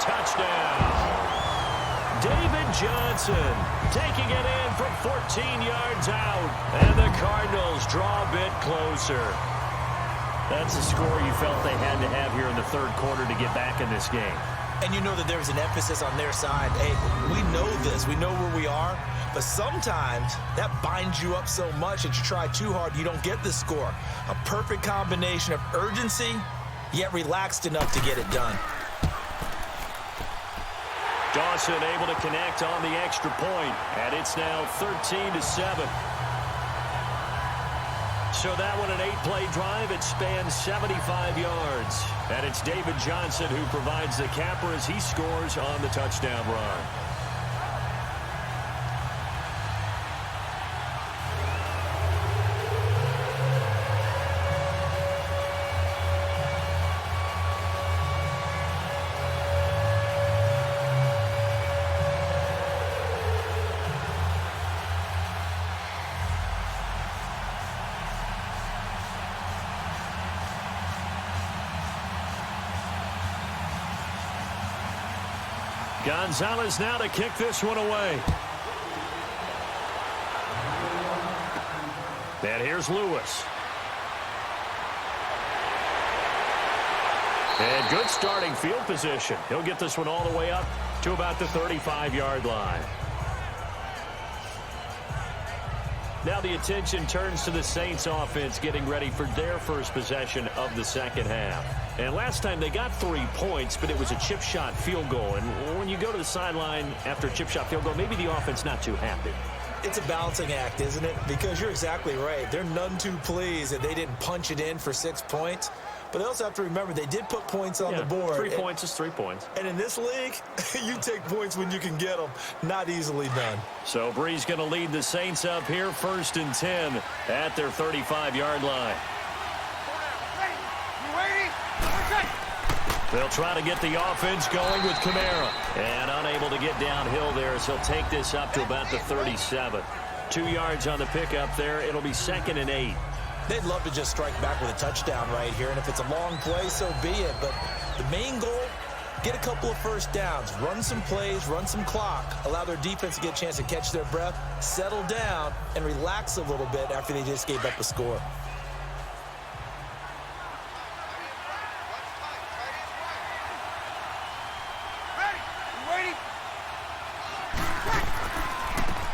touchdown. David Johnson taking it in from 14 yards out. And the Cardinals draw a bit closer. That's a score you felt they had to have here in the third quarter to get back in this game. And you know that there was an emphasis on their side. Hey, we know this. We know where we are. But sometimes that binds you up so much that you try too hard, you don't get the score. A perfect combination of urgency, yet relaxed enough to get it done. Dawson able to connect on the extra point, and it's now 13-7. So that one, an 8-play drive. It spans 75 yards. And it's David Johnson who provides the capper as he scores on the touchdown run. Gonzalez now to kick this one away. And here's Lewis. And good starting field position. He'll get this one all the way up to about the 35-yard line. Now the attention turns to the Saints offense getting ready for their first possession of the second half. And last time they got 3 points, but it was a chip shot field goal. And when you go to the sideline after a chip shot field goal, maybe the offense not too happy. It's a balancing act, isn't it? Because you're exactly right. They're none too pleased that they didn't punch it in for 6 points. But they also have to remember they did put points on the board. 3 points is 3 points. And in this league, you take points when you can get them. Not easily done. So Brees going to lead the Saints up here, 1st and 10 at their 35-yard line. They'll try to get the offense going with Kamara. And unable to get downhill there, so he'll take this up to about the 37. 2 yards on the pickup there. It'll be 2nd and 8. They'd love to just strike back with a touchdown right here. And if it's a long play, so be it. But the main goal, get a couple of first downs. Run some plays, run some clock. Allow their defense to get a chance to catch their breath, settle down, and relax a little bit after they just gave up a score.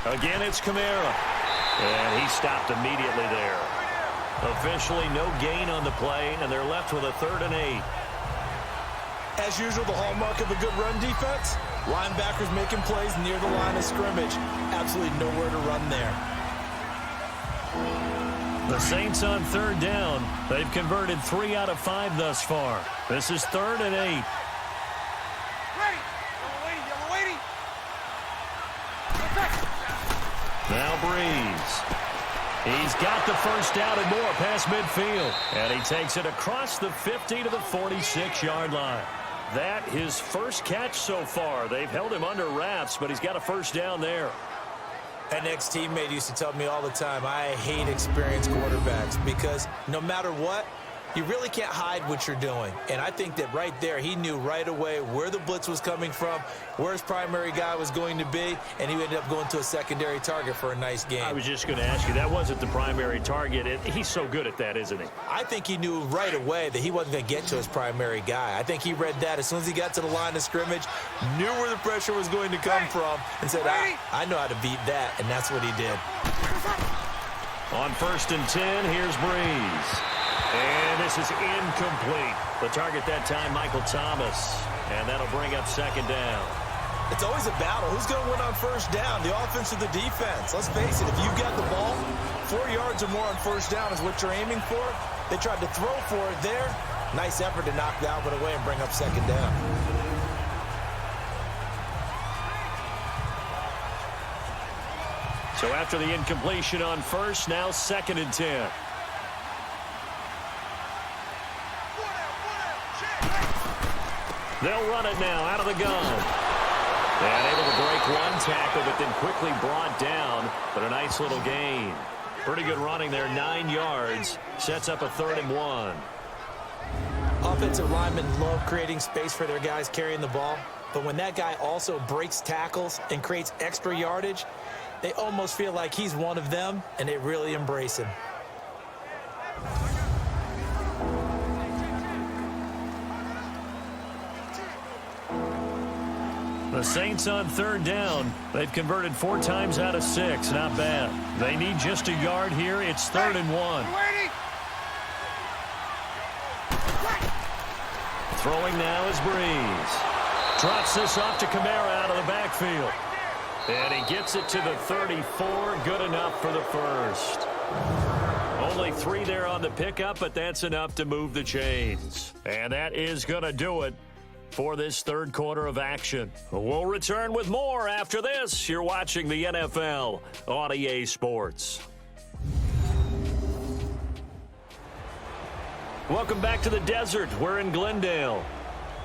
Again, it's Kamara. And he stopped immediately there. Officially no gain on the play, and they're left with a 3rd and 8. As usual, the hallmark of a good run defense, linebackers making plays near the line of scrimmage. Absolutely nowhere to run there. The Saints on 3rd down. They've converted 3 out of 5 thus far. This is 3rd and 8. Now Brees. He's got the first down and more past midfield. And he takes it across the 50 to the 46-yard line. That his first catch so far. They've held him under wraps, but he's got a first down there. An ex-teammate used to tell me all the time, I hate experienced quarterbacks because no matter what, you really can't hide what you're doing. And I think that right there, he knew right away where the blitz was coming from, where his primary guy was going to be, and he ended up going to a secondary target for a nice game. I was just going to ask you, that wasn't the primary target. He's so good at that, isn't he? I think he knew right away that he wasn't going to get to his primary guy. I think he read that as soon as he got to the line of scrimmage, knew where the pressure was going to come from, and said, I know how to beat that, and that's what he did. On 1st and 10, here's Brees. And this is incomplete. The target that time, Michael Thomas. And that'll bring up 2nd down. It's always a battle. Who's going to win on 1st down, the offense or the defense? Let's face it, if you've got the ball, 4 yards or more on 1st down is what you're aiming for. They tried to throw for it there. Nice effort to knock that one away and bring up 2nd down. So after the incompletion on 1st, now 2nd and 10. They'll run it now out of the gun. And able to break one tackle, but then quickly brought down. But a nice little gain. Pretty good running there, 9 yards. Sets up a 3rd and 1. Offensive linemen love creating space for their guys carrying the ball, but when that guy also breaks tackles and creates extra yardage, they almost feel like he's one of them, and they really embrace him. The Saints on third down. They've converted 4 times out of 6. Not bad. They need just a yard here. It's 3rd and 1. Throwing now is Breeze. Drops this off to Kamara out of the backfield. And he gets it to the 34. Good enough for the first. Only 3 there on the pickup, but that's enough to move the chains. And that is going to do it for this third quarter of action. We'll return with more after this. You're watching the NFL on EA Sports. Welcome back to the desert. We're in Glendale.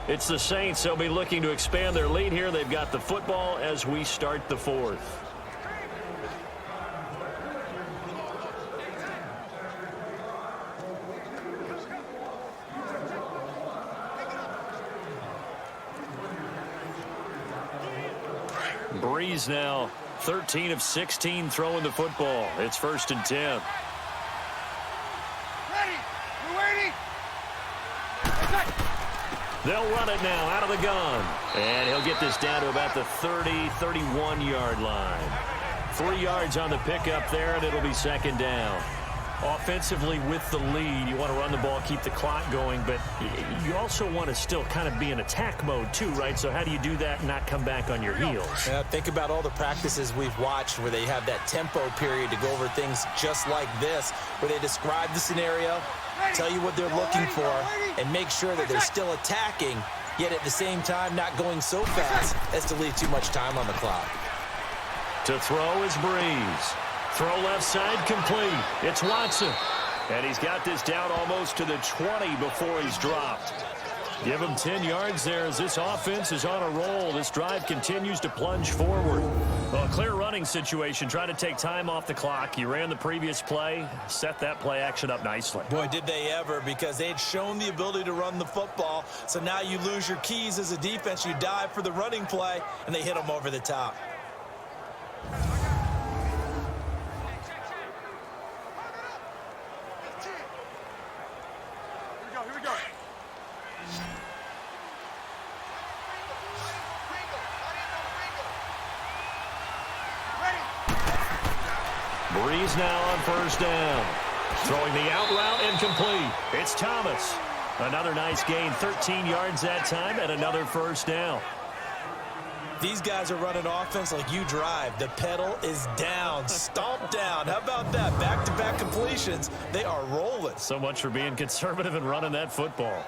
It's the Saints. They'll be looking to expand their lead here. They've got the football as we start the fourth. Breeze now 13 of 16 throwing the football. It's 1st and 10. They'll run it now out of the gun. And he'll get this down to about the 30, 31-yard line. 3 yards on the pickup there, and it'll be 2nd down. Offensively with the lead, you want to run the ball, keep the clock going, but you also want to still kind of be in attack mode too, right? So how do you do that and not come back on your heels? Think about all the practices we've watched where they have that tempo period to go over things just like this, where they describe the scenario, tell you what they're looking for, and make sure that they're still attacking, yet at the same time not going so fast as to leave too much time on the clock. To throw is Breeze. Throw left side complete. It's Watson. And he's got this down almost to the 20 before he's dropped. Give him 10 yards there as this offense is on a roll. This drive continues to plunge forward. Well, a clear running situation, trying to take time off the clock. You ran the previous play, set that play action up nicely. Boy, did they ever, because they had shown the ability to run the football. So now you lose your keys as a defense. You dive for the running play, and they hit them over the top. Breeze now on 1st down. Throwing the out route incomplete. It's Thomas. Another nice gain, 13 yards that time, and another 1st down. These guys are running offense like you drive. The pedal is down, stomp down. How about that? Back-to-back completions. They are rolling. So much for being conservative and running that football.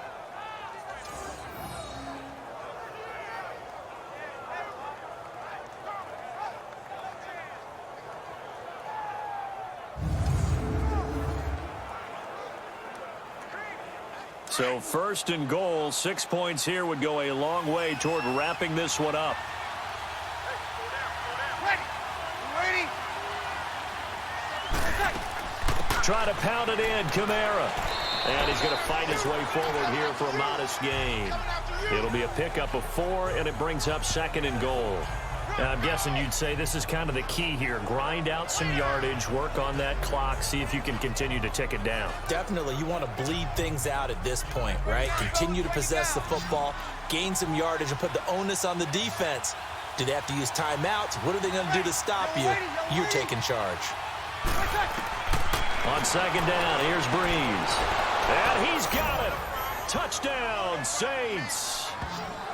So 1st and goal, 6 points here would go a long way toward wrapping this one up. Try to pound it in, Kamara. And he's going to fight his way forward here for a modest gain. It'll be a pickup of 4, and it brings up 2nd and goal. I'm guessing you'd say this is kind of the key here. Grind out some yardage, work on that clock, see if you can continue to tick it down. Definitely. You want to bleed things out at this point, right? Continue to possess the football, gain some yardage, and put the onus on the defense. Do they have to use timeouts? What are they going to do to stop you? You're taking charge. On 2nd down, here's Breeze. And he's got it. Touchdown, Saints.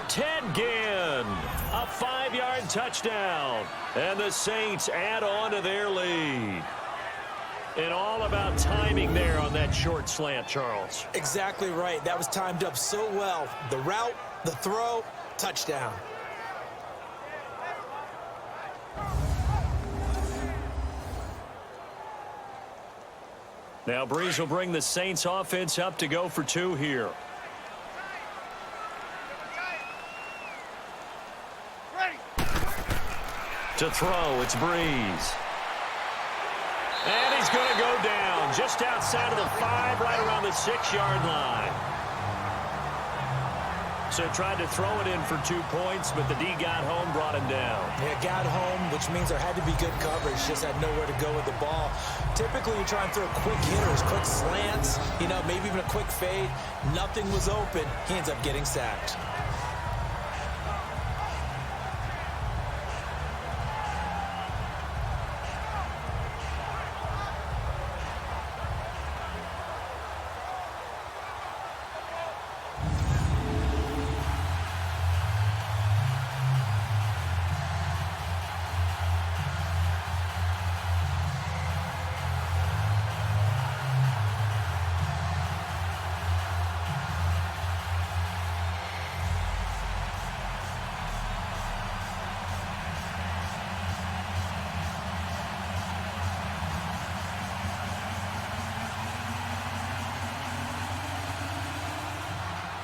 Ted Ginn, a 5-yard touchdown. And the Saints add on to their lead. And all about timing there on that short slant, Charles. Exactly right. That was timed up so well. The route, the throw, touchdown. Now Breeze will bring the Saints offense up to go for 2 here. To throw, it's Breeze. And he's going to go down just outside of the 5, right around the 6-yard line. So tried to throw it in for 2 points, but the D got home, brought him down. Yeah, got home, which means there had to be good coverage. Just had nowhere to go with the ball. Typically, you try and throw quick hitters, quick slants, maybe even a quick fade. Nothing was open. He ends up getting sacked.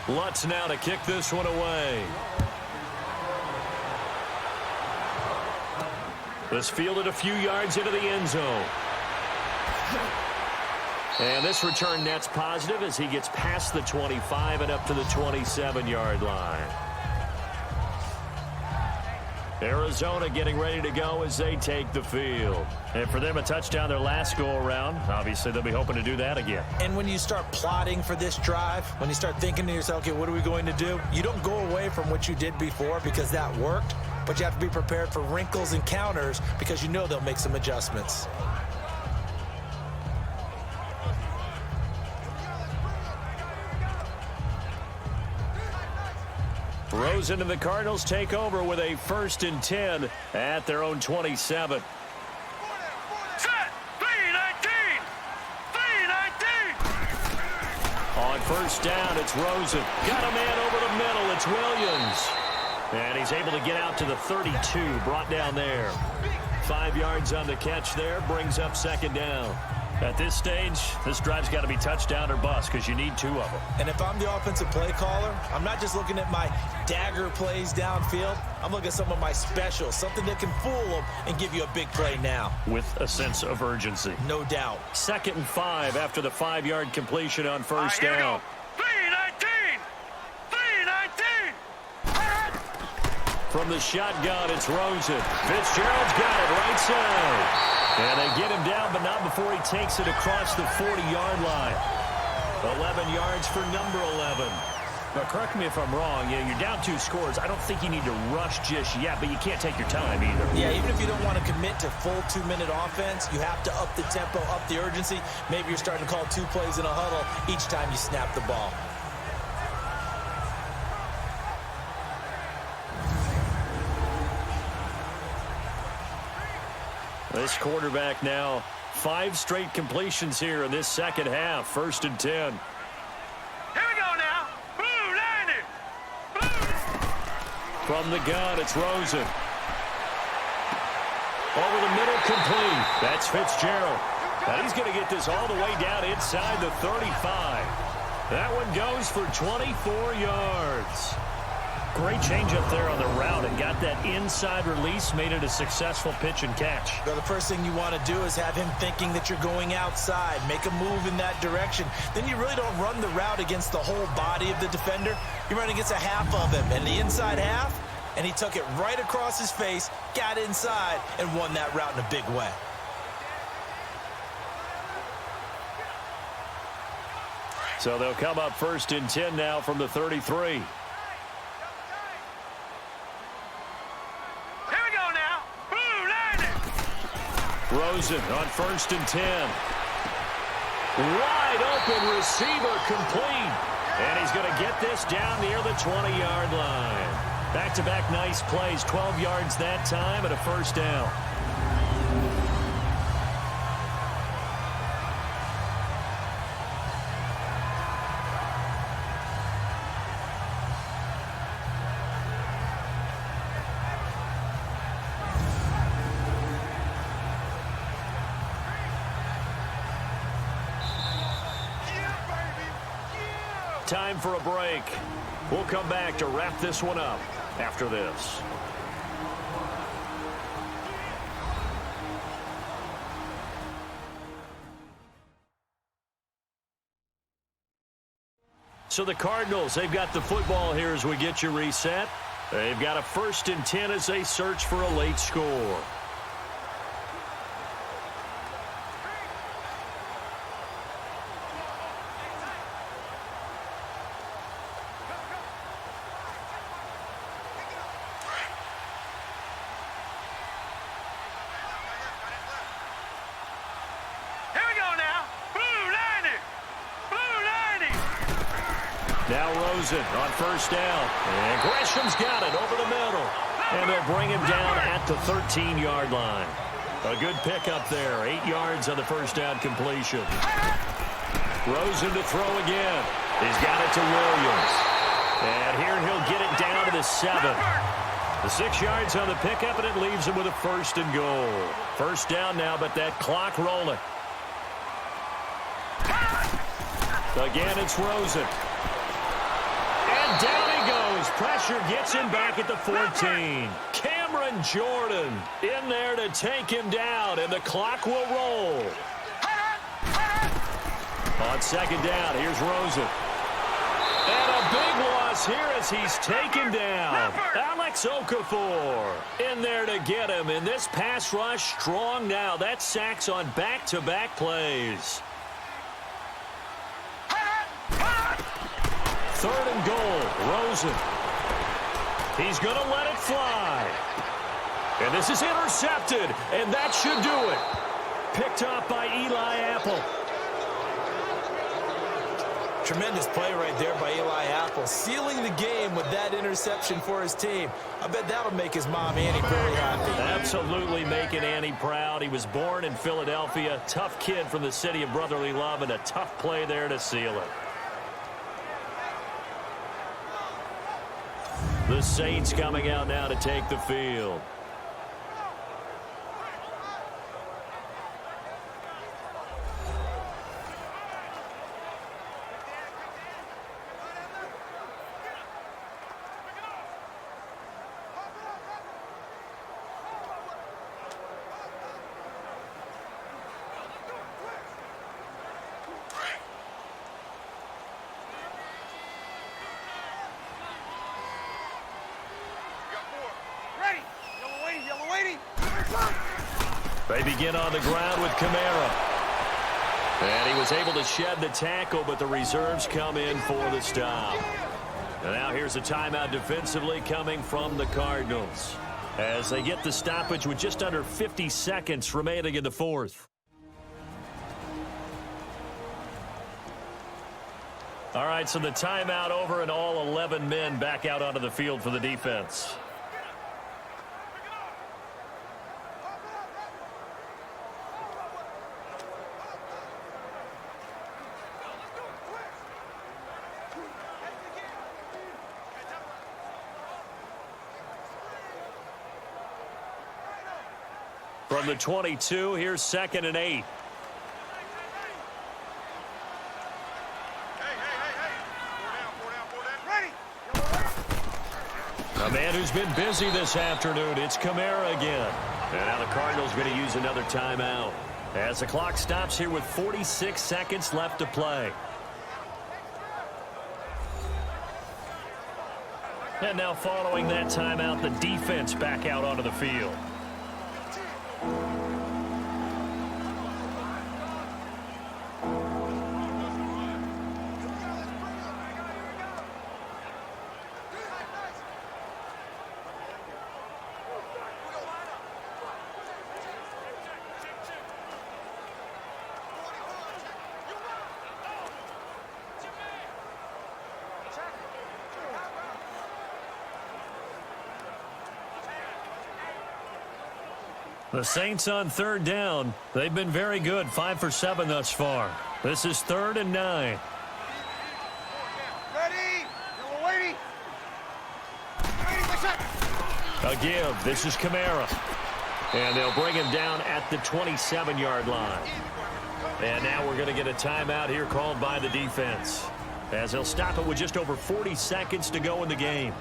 Lutz now to kick this one away. This fielded a few yards into the end zone. And this return net's positive as he gets past the 25 and up to the 27-yard line. Arizona getting ready to go as they take the field. And for them, a touchdown their last go-around. Obviously, they'll be hoping to do that again. And when you start plotting for this drive, when you start thinking to yourself, okay, what are we going to do? You don't go away from what you did before because that worked, but you have to be prepared for wrinkles and counters because you know they'll make some adjustments. Rosen and the Cardinals take over with a 1st and 10 at their own 27. On 1st down, it's Rosen. Got a man over the middle. It's Williams. And he's able to get out to the 32, brought down there. 5 yards on the catch there, brings up 2nd down. At this stage, this drive's got to be touchdown or bust because you need 2 of them. And if I'm the offensive play caller, I'm not just looking at my dagger plays downfield. I'm looking at some of my specials, something that can fool them and give you a big play now. With a sense of urgency. No doubt. 2nd and 5 after the 5-yard completion on 1st down. 3-19! From the shotgun, it's Rosen. Fitzgerald's got it right side. And they get him down, but not before he takes it across the 40-yard line. 11 yards for number 11. Now, correct me if I'm wrong. You're down 2 scores. I don't think you need to rush just yet, but you can't take your time either. Yeah, even if you don't want to commit to full 2-minute offense, you have to up the tempo, up the urgency. Maybe you're starting to call 2 plays in a huddle each time you snap the ball. This quarterback now 5 straight completions here in this 2nd half. 1st and 10. Here we go now. Blue 90. Blue. From the gun, it's Rosen. Over the middle, complete. That's Fitzgerald. And he's going to get this all the way down inside the 35. That one goes for 24 yards. Great change up there on the route and got that inside release, made it a successful pitch and catch. Well, the first thing you want to do is have him thinking that you're going outside, make a move in that direction. Then you really don't run the route against the whole body of the defender. You run against a half of him, and the inside half, and he took it right across his face, got inside, and won that route in a big way. So they'll come up 1st and 10 now from the 33. Rosen on 1st and 10. Wide open receiver complete. And he's going to get this down near the 20-yard line. Back-to-back nice plays. 12 yards that time and a 1st down. Time for a break. We'll come back to wrap this one up after this. So the Cardinals, they've got the football here as we get you reset. They've got a 1st and 10 as they search for a late score. Now Rosen on 1st down. And Gresham's got it over the middle. And they'll bring him down at the 13-yard line. A good pickup there. 8 yards on the 1st down completion. Rosen to throw again. He's got it to Williams. And here he'll get it down to the 7. The 6 yards on the pickup, and it leaves him with a 1st and goal. 1st down now, but that clock rolling. Again, it's Rosen. And down he goes. Pressure gets him back at the 14. Cameron Jordan in there to take him down, and the clock will roll. On 2nd down, here's Rosen. And a big loss here as he's taken down. Alex Okafor in there to get him, and this pass rush strong now. That's sacks on back-to-back plays. 3rd and goal, Rosen. He's going to let it fly. And this is intercepted, and that should do it. Picked off by Eli Apple. Tremendous play right there by Eli Apple, sealing the game with that interception for his team. I bet that'll make his mom, Annie, very happy. Absolutely making Annie proud. He was born in Philadelphia. Tough kid from the city of brotherly love, and a tough play there to seal it. The Saints coming out now to take the field. They begin on the ground with Kamara. And he was able to shed the tackle, but the reserves come in for the stop. And now here's a timeout defensively coming from the Cardinals as they get the stoppage with just under 50 seconds remaining in the 4th. All right, so the timeout over and all 11 men back out onto the field for the defense. From the 22, here's 2nd and 8. A man who's been busy this afternoon, it's Kamara again. And now the Cardinals going to use another timeout as the clock stops here with 46 seconds left to play. And now following that timeout, the defense back out onto the field. The Saints on 3rd down. They've been very good, 5 for 7 thus far. This is 3rd and 9. Ready? You're waiting. A give. This is Kamara. And they'll bring him down at the 27-yard line. And now we're going to get a timeout here called by the defense, as they'll stop it with just over 40 seconds to go in the game.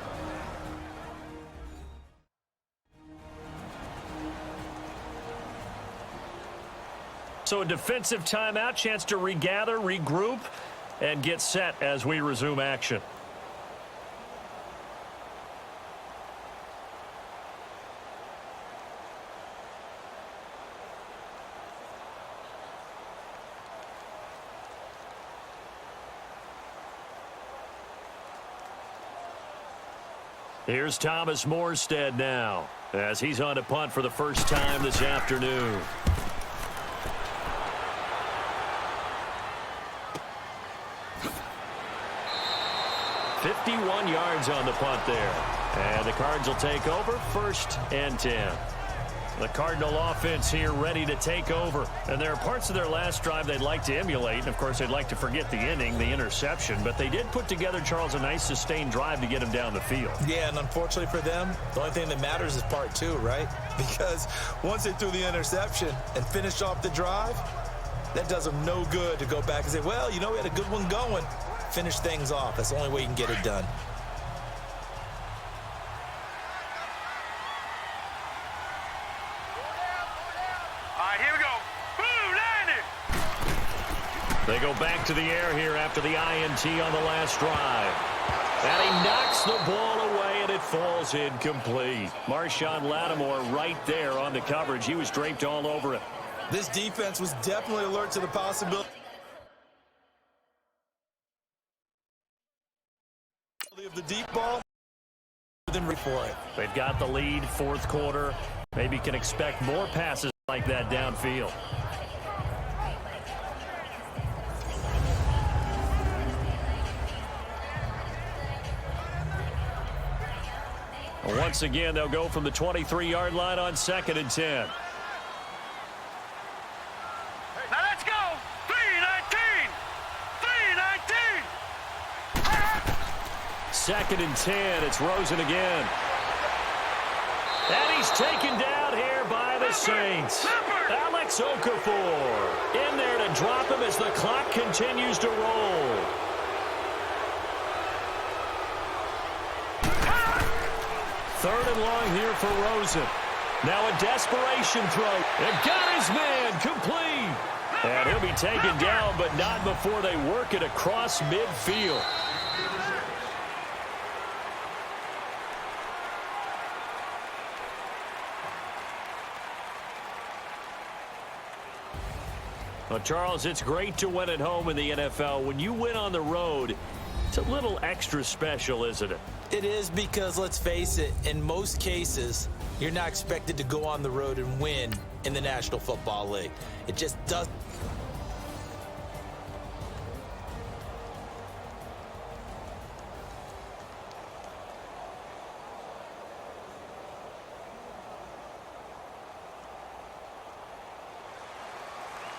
So a defensive timeout, chance to regather, regroup, and get set as we resume action. Here's Thomas Morstead now, as he's on to punt for the first time this afternoon. "51 yards on the punt there. And the Cards will take over 1st and 10. The Cardinal offense here ready to take over. And there are parts of their last drive they'd like to emulate. And, of course, they'd like to forget the inning, the interception. But they did put together, Charles, a nice sustained drive to get him down the field. Yeah, and unfortunately for them, the only thing that matters is part 2, right? Because once they threw the interception and finished off the drive, that does them no good to go back and say, well, you know, we had a good one going. Finish things off. That's the only way you can get it done. They go back to the air here after the INT on the last drive. And he knocks the ball away, and it falls incomplete. Marshawn Lattimore right there on the coverage. He was draped all over it. This defense was definitely alert to the possibility of the deep ball. For it. They've got the lead, 4th quarter. Maybe can expect more passes like that downfield. Once again, they'll go from the 23-yard line on 2nd and 10. Now let's go! 3-19! 3-19! 2nd and 10. It's Rosen again. And he's taken down here by the Saints. Alex Okafor in there to drop him as the clock continues to roll. Third and long here for Rosen. Now a desperation throw. And got his man complete. And he'll be taken down, but not before they work it across midfield. Well, Charles, it's great to win at home in the NFL. When you win on the road, it's a little extra special, isn't it? It is, because let's face it, in most cases, you're not expected to go on the road and win in the National Football League. It just doesn't.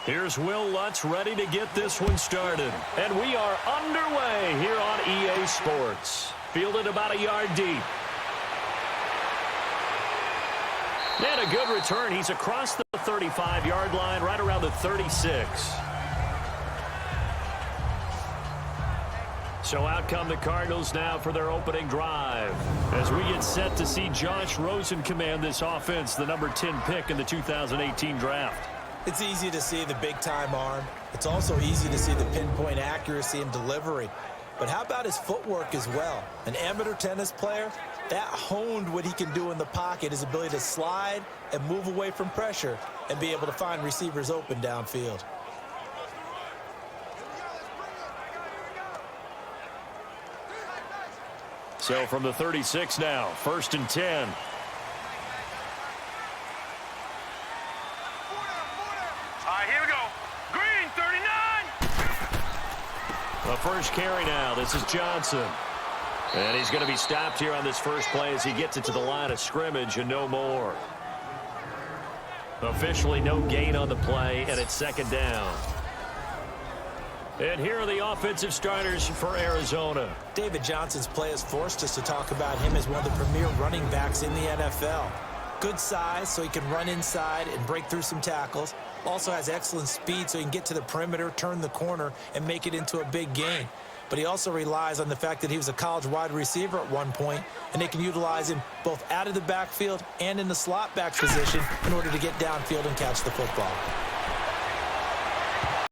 Here's Will Lutz ready to get this one started. And we are underway here on EA Sports. Fielded about a yard deep. And a good return. He's across the 35-yard line, right around the 36. So out come the Cardinals now for their opening drive. As we get set to see Josh Rosen command this offense, the number 10 pick in the 2018 draft. It's easy to see the big-time arm. It's also easy to see the pinpoint accuracy and delivery. But how about his footwork as well? An amateur tennis player, that honed what he can do in the pocket, his ability to slide and move away from pressure and be able to find receivers open downfield. So from the 36 now, 1st and 10. The first carry now. This is Johnson. And he's going to be stopped here on this first play as he gets it to the line of scrimmage and no more. Officially no gain on the play, and it's 2nd down. And here are the offensive starters for Arizona. David Johnson's play has forced us to talk about him as one of the premier running backs in the NFL. Good size, so he can run inside and break through some tackles. Also has excellent speed, so he can get to the perimeter, turn the corner, and make it into a big gain. But he also relies on the fact that he was a college wide receiver at one point, and they can utilize him both out of the backfield and in the slot back position in order to get downfield and catch the football.